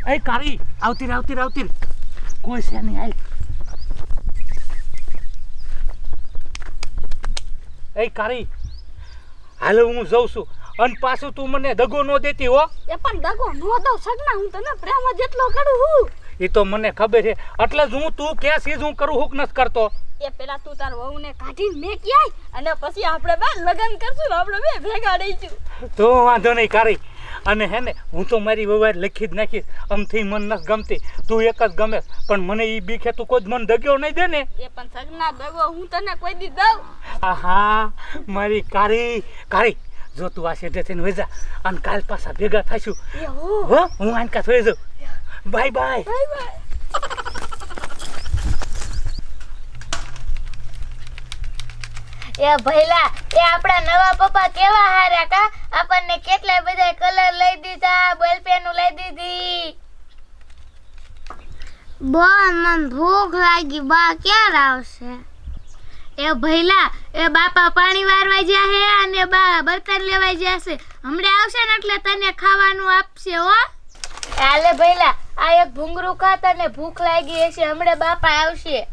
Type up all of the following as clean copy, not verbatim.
એ કારી આવતી કોઈ છે નહીં આય એ કારી હાલ હું જઉં છું અને પાછું તું મને દગો ન દેતી હો એ પણ દગો નો દઉં સગના હું તને પ્રેમ જેટલો કરું હું એ તો મને ખબર છે એટલે જ હું તું કે સીધ હું કરું હુક નસ કરતો એ પેલા તું તાર વહુને કાઢીને મે ક્યાંય અને પછી આપણે બે લગન કરશું આપણે બે ભેગા રહીશું તો વાંધો નહીં કારી અને હે ને હું તો મારી વવાર લખી જ નાખીશ આમથી મન નસ ગમતી તું એક જ ગમે પણ મને એ બીખે તું કોઈ મન દગ્યો નહીં દે ને એ પણ સગના દગો હું તને કોઈ દી દઉં આહા મારી કારી જો તું આ સેઠે થઈને વેજા અને કાલ પાછા ભેગા થઈશું હો હું આનકા થઈ જાઉં બાય બાય એ ભઈલા એ આપણા નવા પપ્પા કેવા હાર્યા કા આપણને કેટલા બધા કલર લઈ દીધા બોલ પેન લઈ દીધી બોલ મને ભૂખ લાગી બા ક્યારે આવશે એ ભઈલા એ બાપા પાણી વારવા ગયા હે અને બા બર્તન લેવા ગયા છે હમણે આવશે ને એટલે તને ખાવાનું આપશે હો હાલે ભઈલા આ એક ભૂંગરું ખા તને ભૂખ લાગી હશે હમણે બાપા આવશે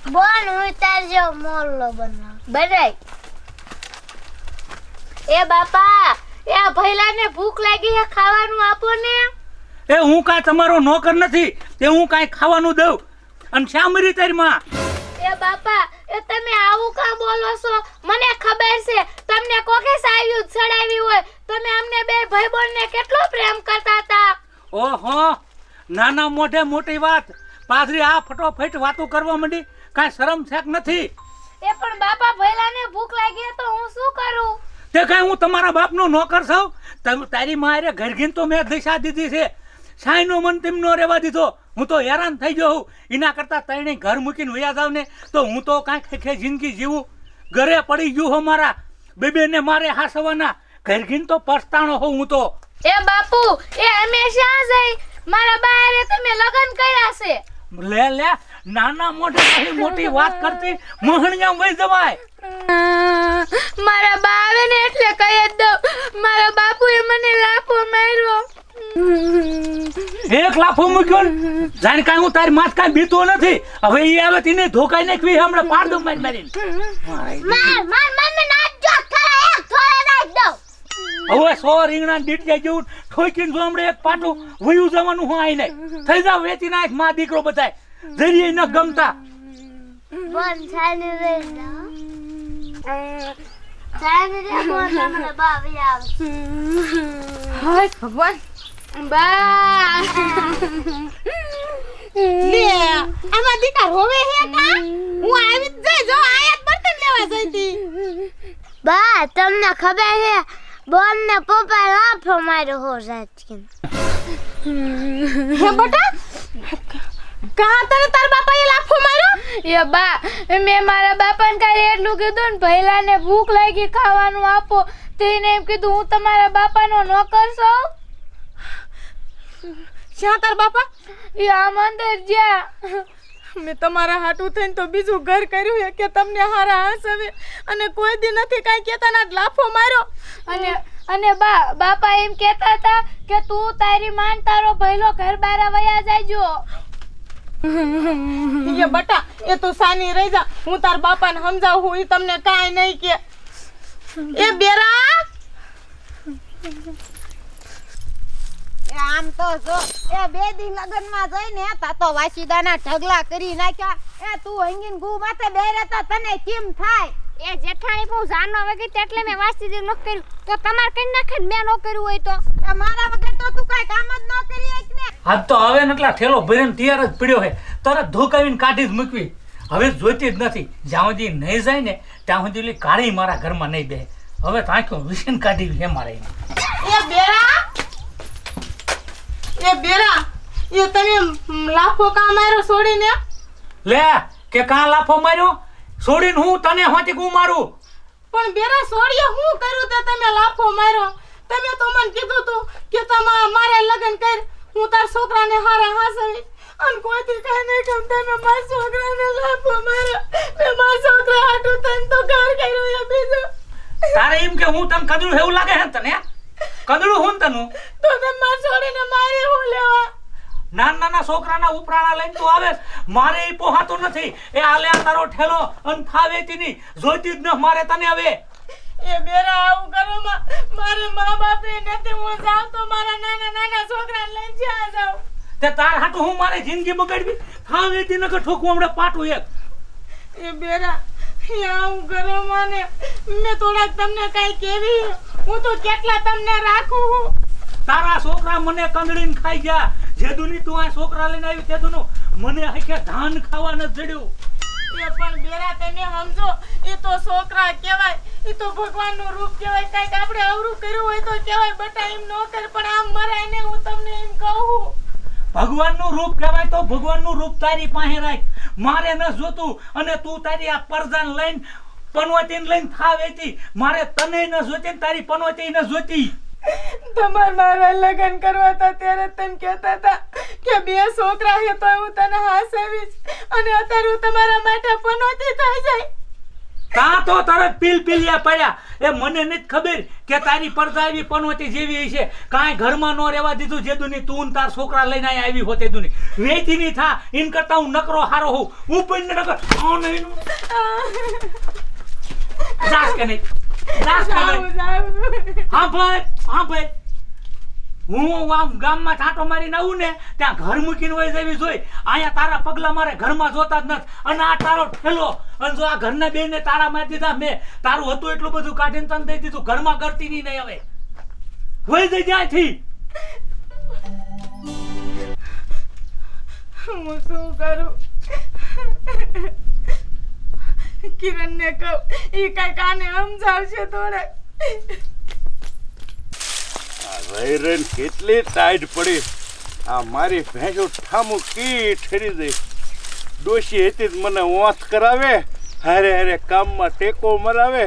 બોલ હું તાર જો મોરલો બનાય એ બાપા એ ભઈલાને ભૂખ લાગી છે ખાવાનું આપો ને એ હું કાંઈ તમારો નોકર નથી તે હું કાંઈ ખાવાનું દઉં અને શા મરી તારી માં એ બાપા એ તમે આવું કા બોલો છો મને ખબર છે તમને કોકે સાયું ચડાવી હોય તમે અમને બે ભાઈબંધને કેટલો પ્રેમ કરતા હતા ઓહો નાના મોઢે મોટી વાત પાદરી આ ફટોફટ વાતો કરવા માંડી કાંઈ શરમ છેક નથી એ પણ બાપા ભઈલાને ભૂખ લાગી તો હું શું કરું તે કાંઈ હું તમારા બાપનો નોકર છું તારી મારે ઘર ઘીન તો મેં દિશા દીધી છે સાઈનો મન તેમનો રહેવા દીધો હું તો હેરાન થઈ ગયો હું એના કરતાં તઈને ઘર મૂકીને વયા જાવ ને તો હું તો કાંઈક ખેખે જિંદગી જીવું ઘરે પડી ગયું હો મારા બેબેને મારે હાસવાના ઘર ઘીન તો પસ્તાણો હોઉં હું તો એ બાપુ એ હંમેશા જઈ મારા બારે તમે લગન કર્યા છે લે નાના મોઢે મોટી વાત કરતી મોહણિયા વઈ જવાય મારા બાવે ને એટલે કહી જ દઉં મારા બાપુએ મને લાફો માર્યો એક લાફો મૂક્યો ને જાણે કાંઈ હું તારી માથ કાંઈ બીતો નથી હવે એ આવે તેને ધોકાઈ નાખવી હમણાં પાડ દઉં મારી મને નાખજો ખરા એક થોડે નાખ દઉં હવે 100 રીંગણા દીઠિયા જેવું ઠોકીને જો હમણાં એક પાટું વયું જવાનું હું આઈને થઈ જાવ વેચી નાખ માં દીકરો બધાય જરીએ ન ગમતા બોન છાને રે છાને રે બોન મને બાવી આવે હાય ભગવાન બા લે આમાં દીકરા હોવે હે કા હું આવી જ જઈ જો આયાત બર્તન લેવા જઈતી બા તમને ખબર છે બોન ને પપ્પા લાફો માર્યો હો જાતી હે બટા કહા તને તાર બાપાએ લાફો માર્યો એ બા મેં મારા બાપાને કાલે એટલું કીધું ને ભઈલાને ભૂખ લાગી ખાવાનું આપો તેને એમ કીધું હું તમારા બાપાનો નોકર છું ક્યાં તાર બાપા એ આમ અંદર જ્યાં મેં તમારા હાટું થઈને તો બીજું ઘર કર્યું છે કે તમને હારા હસવે અને કોઈ દી નથી કાંઈ કહેતા ના લાફો માર્યો અને બાપા એમ કહેતા હતા કે તું તારી માન તારો ભઈલો ઘર બારા વયા જાયજો એ બટા એ તો સાની રહી જા હું તાર બાપાને સમજાવું ઈ તમને કાંઈ નહીં કે એ બેરા એ આમ તો જો એ બે દી લગનમાં જઈને તા તો વાસીદાના ઢગલા કરી નાખ્યા એ તું હંગીન ગુ માથે બેરે તો તને કેમ થાય એ જેઠાણી બહુ જાનો વગી એટલે મેં વાસી દી ન કર્યું તો તમાર કઈ નાખે મેં ન કર્યું હોય તો એ મારા વગર તો તું કાઈ કામ જ ન કરી એક ને આજ તો હવે ને એટલા ઠેલો ભરીને તૈયાર જ પડ્યો છે તરત ધોકાવીને કાઢી જ મૂકવી હવે જોઈતી જ નથી જ્યાં સુધી નહીં જાય ને ત્યાં સુધી ઓલી કાળી મારા ઘરમાં નહીં બે હવે તો આંખો વિસીને કાઢી છે મારે એ બેરા એ તમે લાફો કા માર્યો છોડીને લે કે કાં લાફો માર્યો છોડીને હું તને હોતી કું મારું પણ બેરા છોડીએ હું કર્યું તે તમે લાફો માર્યો તમે તો મને કીધું તું કે મારે લગન કર હું તાર છોકરાને હારા હાસવી અને કોઈથી કઈ નહીં ગમતા મેં મારા છોકરાને લાફો માર્યો મેં મારા છોકરા હાટું તને તો ઘર કર્યું એ બીજું તારે એમ કે હું તને કદરું એવું લાગે છે તને કંદડું હું તનું તો તમે માર છોડીને મારી હું લેવા નાના છોકરાના ઉપરાણા લઈને તું આવે મારે એ પોહાતું નથી એ આલે આ તારો ઠેલો અન થાવેતી ની જોઈતી જ ન મારે તને હવે એ બેરા આવું કરો મારે મા બાપે નથી હું જાઉં તો મારા નાના છોકરાને લઈને જ્યાં જાઉં તે તાર હાટુ હું મારી જિંદગી બગાડવી થાવેતી નકર ઠોકું હમણાં પાટું એક એ બેરા આવું કરો મને મેં થોડાક તમને કઈ કેવી હું તો કેટલા તમને રાખું હું તારા છોકરા મને કંદડીને ખાઈ ગયા જેદુની તું આ છોકરા લઈને આવી તેદુનું મને હકે ધાન ખાવા ન જડ્યું એ પણ બેરા તમે સમજો એ તો છોકરા કહેવાય એ તો ભગવાનનું રૂપ કહેવાય કાંઈક આપણે અવરું કર્યું હોય તો કહેવાય બટા એમ ન કર પણ આમ મરાય ને હું તમને એમ કહું ભગવાનનું રૂપ કહેવાય તો ભગવાનનું રૂપ તારી પાસે રાખ મારે ન જોતું અને તું તારી આ પરજાન લઈને પનવતીને લઈને થાવેતી મારે તને ન જોતી ને તારી પનવતી ન જોતી તમાર મારા લગ્ન કરવા હતા ત્યારે તેમ કહેતા હતા કે બે છોકરા છે તો હું તને હાસવીશ અને અત્યારે હું તમારા માટે પનોતી થઈ જાય તા તો તરત પીલિયા પડ્યા એ મને નથી ખબર કે તારી પરજાવી પનવતી જેવી છે કાંઈ ઘરમાં ન રહેવા દીધું જેદુની તું તાર છોકરા લઈને આવી હોતે દુની વેચી ની થા ઇન કરતા હું નકરો હારો હોઉં હું પણ નકર જાસ કે નહીં જાસ કે નહીં હા ભાઈ હું આમ ગામમાં છાંટો મારીને આવું ને ત્યાં ઘર મૂકીને વહી જવી જોઈ અહીંયા તારા પગલા મારે ઘરમાં જોતા જ નથી અને આ તારો ઠેલો અને જો આ ઘરના બેને તારા મારી દીધા મેં તારું હતું એટલું બધું કાઢીને તને દઈ દીધું ઘરમાં કરતી નહીં હવે વહી જઈ ત્યાંથી હું શું કરું કિરણ ને કહું ઈ કઈ કાને સમજાવશે થોડે વૈરન કેટલી ટાઈટ પડી આ મારી ભેંસો ઠામું કી ઠરી દઈ ડોશી હતી જ મને ઓથ કરાવે હારે હારે કામમાં ટેકો મરાવે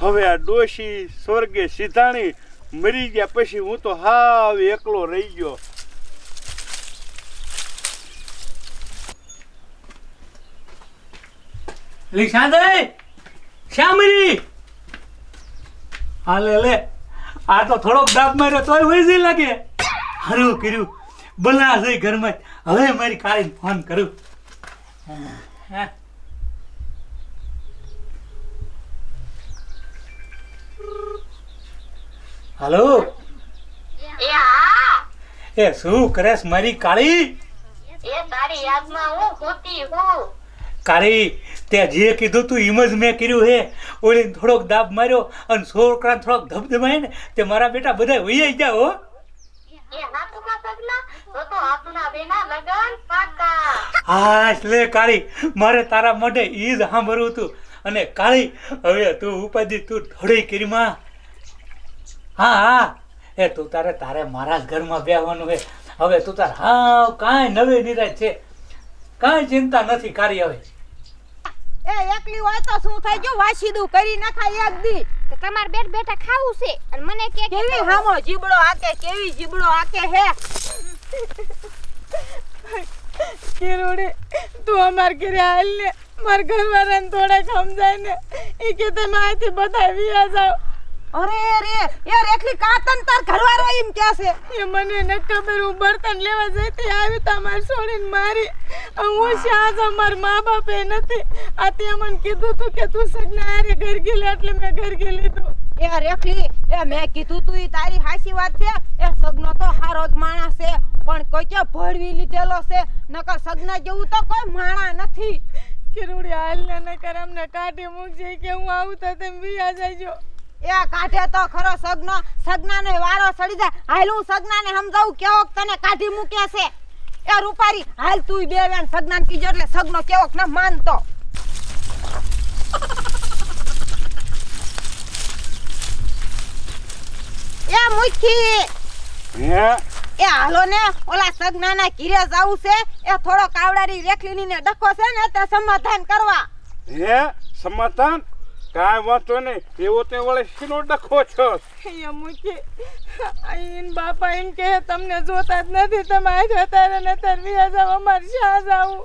હવે આ ડોશી સ્વર્ગે સીધાણી મરી ગયા પછી હું તો હાવ એકલો રહી ગયો લીસાંદે શ્યામરી હાલે લે આ તો થોડોક દાબ માર્યો તોય વૈસી લાગે હારું કર્યું બોલા જઈ ઘરમાં હવે મારી કાળીને ફોન કરું હાલો એ શું કરેશ મારી કાળી એ તારી યાદમાં હું ખોતી હું કાળી તે જે કીધું તું એમ જ મેં કર્યું હે ઓલી થોડોક દાબ માર્યો અને છોકરાને થોડોક ધબધબાય ને તે મારા બેટા બધા વૈયા ગયા હો એ હાથમાં સગના તો આપના બેના લગન પાકા હા લે કાળી મારે તારા માટે ઈ જ સાંભળવું હતું અને કાળી હવે તું ઉપાધિ તું થોડી કરીમાં હા એ તું તારે મારા જ ઘરમાં બેહવાનું હે હવે તું તાર હા કાંઈ નવી નિરાશ છે કાંઈ ચિંતા નથી કાળી હવે એ એકલી હોય તો શું થઈ ગયું વાસીદું કરી નખાય એક દી તો તમાર બેઠ બેઠા ખાવું છે અને મને કે કેવી હામો જીબડો આકે કેવી જીબડો આકે હે કિરોડે તું અમાર ઘરે હાલ ને માર ઘરવાળાને થોડા સમજાય ને ઈ કે તમે અહીંથી બધા વિયા જાવ અરે યાર એકલી કાતન તાર ઘરવાળો એમ કે છે એ મને ન ખબર હું બર્તન લેવા જઈતી આવી તા માર છોડીને મારી હું શાજ અમાર મા બાપે નથી આ તે મને કીધું તું કે તું સગના આરે ઘર ગઈ એટલે મેં ઘર ગઈ લીધું યાર એકલી એ મેં કીધું તું ઈ તારી હાચી વાત છે એ સગનો તો હારો જ માણસ છે પણ કોઈ કે ભળવી લીધેલો છે નકર સગના જેવું તો કોઈ માણા નથી કિરોડી હાલ ને નકર અમને કાઢી મૂકજે કે હું આવું તો તમે વિયા જાયજો એ કાઢે તો ખરો સગનાનો વારો સડી જાય હાલ હું સગનાને સમજાવું કેવો તને કાઢી મૂકે છે એ રૂપારી હાલ તું બે વેણ સગનાને કીજો એટલે સગનો કેવો ન માનતો એ મુખી હે એ હાલો ને ઓલા સગનાના ઘીરે જાવું છે એ થોડો કાવડારી રેખલીની ને ડખો છે ને તે સમાધાન કરવા હે સમાધાન કાંઈ વાંધો નહીં એવો તે વળે શીનો ડખો છો એ મુખી આઈન બાપા એમ કે તમને જોતા જ નથી તમે આજે તારે ને તાર વિયા જાવ અમાર શા જાવું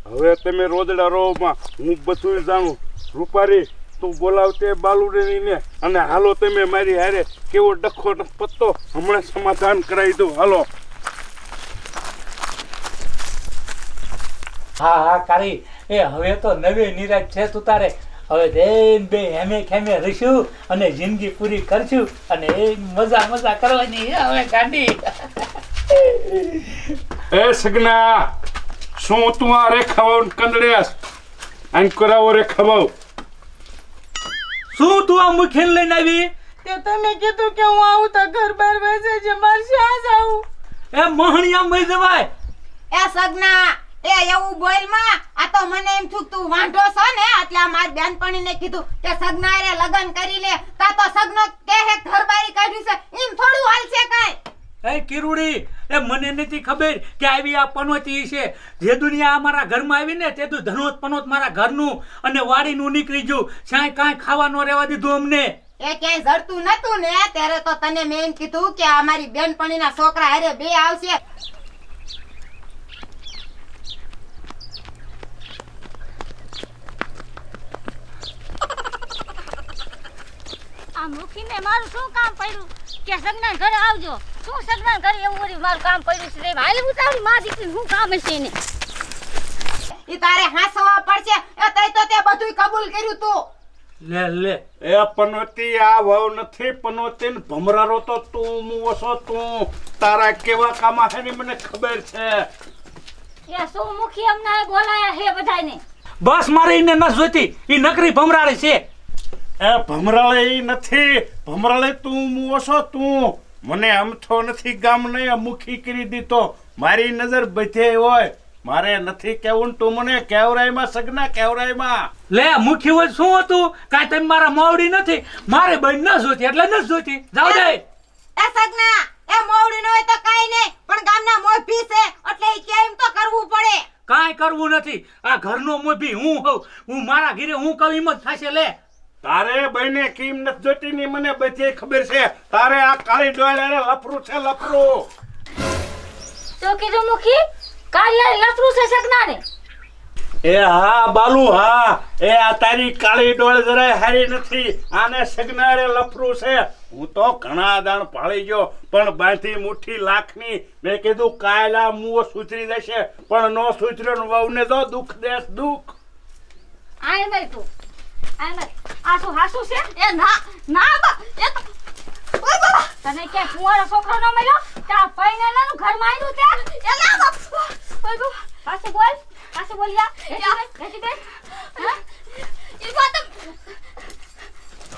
હવે તમે રોદડા રોમાં હું બધું જાણું રૂપારી તું બોલાવતે બાલુડીને અને હાલો તમે મારી હારે કેવો ડખો ન પત્તો હમણાં સમાધાન કરાવી દઉં હાલો. હા હા કારી એ હવે તો નવી નિરાશ છે તું તારે હવે જઈને બે હેમે ખેમે રહીશું અને જિંદગી પૂરી કરશું અને એ મજા મજા કરવાની છે હવે ગાંડી. એ સગના શું તું આ રેખાઓ કંદડ્યાસ આન કરાવો રેખાઓ. શું તું આ મુખીને લઈને આવી? કે તમે કીધું કે હું આવું તો ઘર બહાર બેસે છે મારે શ્યાં જાવું? એ મોહણિયા મય જવાય. એ સગના એ એવું બોલ માં આ તો મને એમ થયું તું વાંઢો છો ને એટલે આ મારી બેનપણીને કીધું કે સગના રે લગન કરી લે તા તો સગનો કે હે ઘર બારી કાઢ્યું છે એમ થોડું હાલશે કાઈ. એ કિરુડી એ મને નથી ખબર કે આવી આ પનોતી છે જે દુનિયા અમારા ઘરમાં આવી ને તે તો ધનોત પનોત મારા ઘરનું અને વાડીનું નીકળી ગયું સાંય કાંઈ ખાવા ન રહેવા દીધું અમને. એ ક્યાંય જડતું નતું ને ત્યારે તો તને મેં એમ કીધું કે અમારી બેનપણીના છોકરા હારે બે આવશે. આ મુખીને મારું શું કામ પડ્યું કે સગના ઘરે આવજો? શું સગના ઘરે એવું વળી મારું કામ પડ્યું છે? હાલ ઉતારી માં દીકરી શું કામ છે ને? ઈ તારે હાંસવા પડશે. એ તઈ તો તે બધુંય કબૂલ કર્યું તું. લે લે એ પનોતી આ વહુ નથી પનોતી ને ભમરારો તો તું મુવો છો તું તારા કેવા કામા છે ને મને ખબર છે. એ શું મુખી અમને બોલાયા હે બધાને? બસ મારે એને ન જોતી ઈ નકરી ભમરાળી છે. એ ભમરાળે ઈ નથી ભમરાળે તું મુવો છો તું મને અમથો નથી ગામ ને મુખી કરી દીધો મારી નજર બધે હોય મારે નથી કેવું તું મને કેવરાયમાં સગના કેવરાયમાં. લે મુખી હોય શું હતું કાંઈ તમે મારા મોવડી નથી મારે બહેન ન જોતી એટલે ન જોતી જાવ દે. એ સગના એ મોવડી ન હોય તો કાઈ નહીં પણ ગામના મોભી છે એટલે ઈ કેમ તો કરવું પડે. કાંઈ કરવું નથી આ ઘરનો મોભી હું હોઉં હું મારા ઘરે હું કહું એમ જ થશે. લે તારે બહેને કેમ નથી જોતી ની મને બધી ખબર છે. તારે આ કાળી ડોળે લફરું છે લફરું. શું કીધું મુખી? કાલિયા લફરું છે સગનાને? એ હા બાલુ હા એ આ તારી કાળી ડોળ જરાય હારી નથી આને સગનારે લફરું છે. હું તો ઘણા દાણ ભાળી ગયો પણ બાંધી મુઠ્ઠી લાખની મેં કીધું કાયલા મુઓ સુધરી જશે પણ નો સુધર્યો ને વહુને તો દુઃખ દેશ દુઃખ. આય મય તું આય મય આ શું હાસુ છે? એ ના ના બા એ તો ઓય બાબા તને કે કુંવારો છોકરો ન મળ્યો તા ફાઈનલનું ઘર માં આવ્યું તે એ ના બા ઓય બાબા પાસે બોલ્યા બેસી બે હા ઈ વાત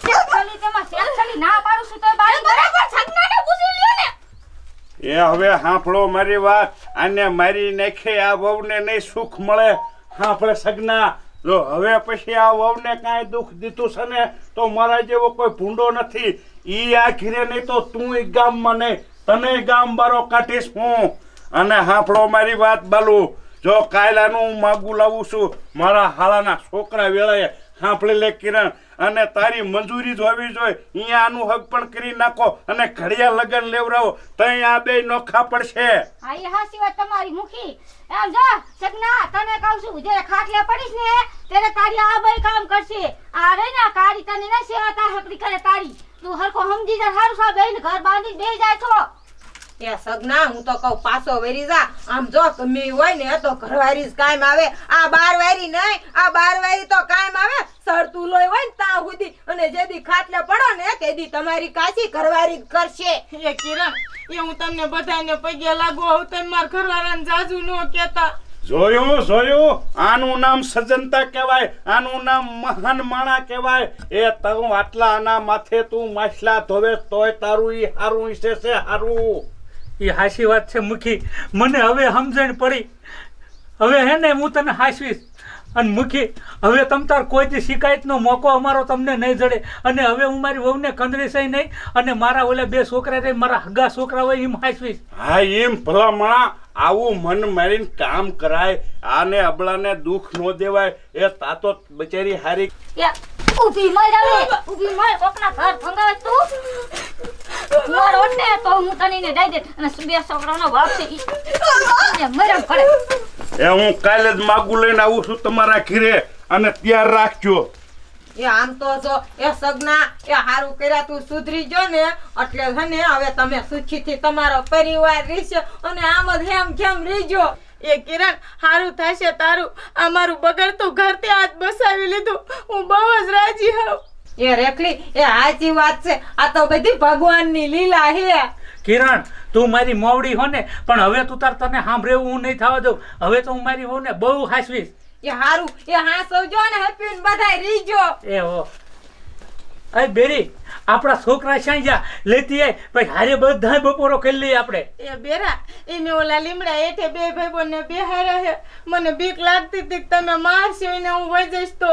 ચલી તેમાં ચલી ના પાડું છું તો બારી બરાબર છગનાને પૂછી લ્યો ને. એ હવે હાંભળો મારી વાત આને મારી નાખે આ વહુને નહીં સુખ મળે. હાંભળે સગના જો હવે પછી આ વહુને કાંઈ દુઃખ દીધું છે ને તો મારા જેવો કોઈ ભૂંડો નથી. ઈ આ ઘીરે નહીં તો તું ગામમાં નહીં તને ગામ બારો કાઢીશ હું. અને હાંભળો મારી વાત બાલુ જો કાયલાનું હું માગું લાવું છું મારા હાલાના છોકરા વેળાએ હાંભળી લે કિરણ અને તારી મંજૂરી જોવી જોઈએ. અહીંયા આનું હક પણ કરી નાખો અને ઘડિયા લગન લેવડાવો તઈ આ બે નોખા પડશે. હા એ હાસી વાત તમારી મુખી. એમ જો સગના તને કહું છું જ્યારે ખાટલે પડીશ ને ત્યારે તારી આ બે કામ કરશે. આ રે ને કારી તને ના સેવા તા હકડી કરે તારી તું હરખો સમજી જા. હારું સા બેન ઘર બાંધી બે જાય છો. એ સગના હું તો કહું પાછો વેરી જા. આમ જો ગમે હોય ને તો ઘરવારી જ કાયમ આવે. આ બાર વારી નહીં આ બાર વારી તો કાયમ આવે. સરતું લોય હોય ને તા સુધી અને જેદી ખાટલે પડો ને તેદી તમારી કાશી ઘરવારી જ કરશે. એ કિરણ એ હું તમને બધાને પગે લાગુ હું તમે મારા ઘરવાળાને જાજુ ન કહેતા. જોયું આનું નામ સજ્જનતા કહેવાય આનું નામ મહાન માણા કહેવાય. એ તું આટલા આના માથે તું માછલા ધોવે તોય તારું ઈ હારું ઈસે છે હારું. એ હાસી વાત છે મુખી મને હવે સમજણ પડી. હવે હે ને હું તને હાસવીશ અને મુખી હવે તમ તાર કોઈ દી શિકાયતનો મોકો અમારો તમને નહીં જડે. અને હવે હું મારી વહુને કંદરીશ નહીં અને મારા ઓલા બે છોકરા રે મારા હગા છોકરા હોય એમ હાસવીશ. હા એમ ભલા માણા આવું મન મારીને કામ કરાય. આને અબળાને દુઃખ ન દેવાય. એ તાતો બચારી હારી એ ઊભી મર આવે ઊભી મર કોકના ઘર ભંગાવે તું મોર ઓટને તો હું તને ને દઈ દે અને બે છોકરાનો બાપ છે ઈ મરમ કરે. એ હું કાલે જ માગું લઈને આવું છું તમારા ઘરે અને ત્યાર રાખજો. એ આમ તો જો એ સગના એ હારું કર્યા તું સુધરી ગયો ને એટલે છે ને હવે તમે સુખીથી તમારો પરિવાર રહેશે અને આમ જ હેમ ખેમ રહેજો. એ કિરણ હારું થશે તારું. આ મારું બગડતું ઘર તે આજ બસાવી લીધું. હું બહુ જ રાજી હોઉં. એ રેખલી એ સાચી વાત છે. આ તો બધી ભગવાનની લીલા હે. કિરણ તું મારી મોવડી હો ને પણ હવે તું તાર તને સાંભળેવું હું નહીં થવા દઉં. હવે તો હું મારી વહુને બહુ હાસવીશ. એ હારું એ હા સૌજો ને હેપી બધાય રીજો. એ હો અય બેરી આપણા છોકરા શ્યાં જા લેતી આય પછી હારે બધા બપોરો કરી લઈએ આપણે. એ બેરા એને ઓલા લીમડા હેઠે બે ભાઈબંધને બેહાર્યા છે. મને બીક લાગતી હતી કે તમે મારશો એને હું વહી જઈશ તો.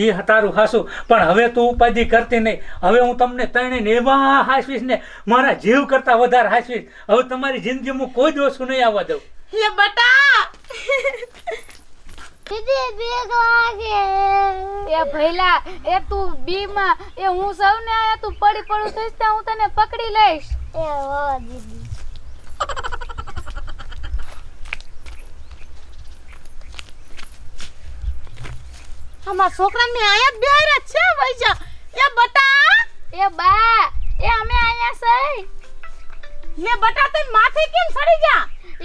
એ તારું હાસું પણ હવે તું ઉપાધિ કરતી નહીં. હવે હું તમને ત્રણેયને એવા હાસવીશ ને મારા જીવ કરતા વધારે હાસવીશ. હવે તમારી જિંદગીમાં કોઈ જ વસ્તુ નહીં આવવા દઉં. એ બટા દીદી બીક લાગે. એ ભઈલા એ તું બીમાં એ હું સૌને આયા તું પડી પડું થઈશ તો હું તને પકડી લઈશ. એ હો દીદી. અમારા છોકરાને આયા જ બેહાર્યા છે વૈજા. એ બટા એ બા એ અમે આયા સઈ. લે બટા તે માથે કેમ સડી જા?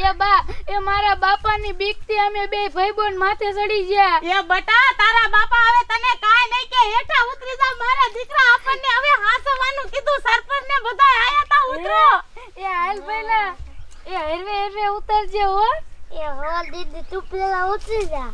એ બા એ મારા બાપાની બીકથી અમે બે ભાઈબંધ માથે ચડી ગયા. એ બટા તારા બાપા હવે તને કાઈ નહીં કે હેઠા ઉતરી જા. મારા દીકરા આપણને હવે હાસવાનું કીધું. સરપંચ ને બધા આયા તા ઉતરો. એ હાલ ભઈલા એ હરવે હરવે ઉતરજે હો. એ હો દીદી તું પેલા ઉતરી જા.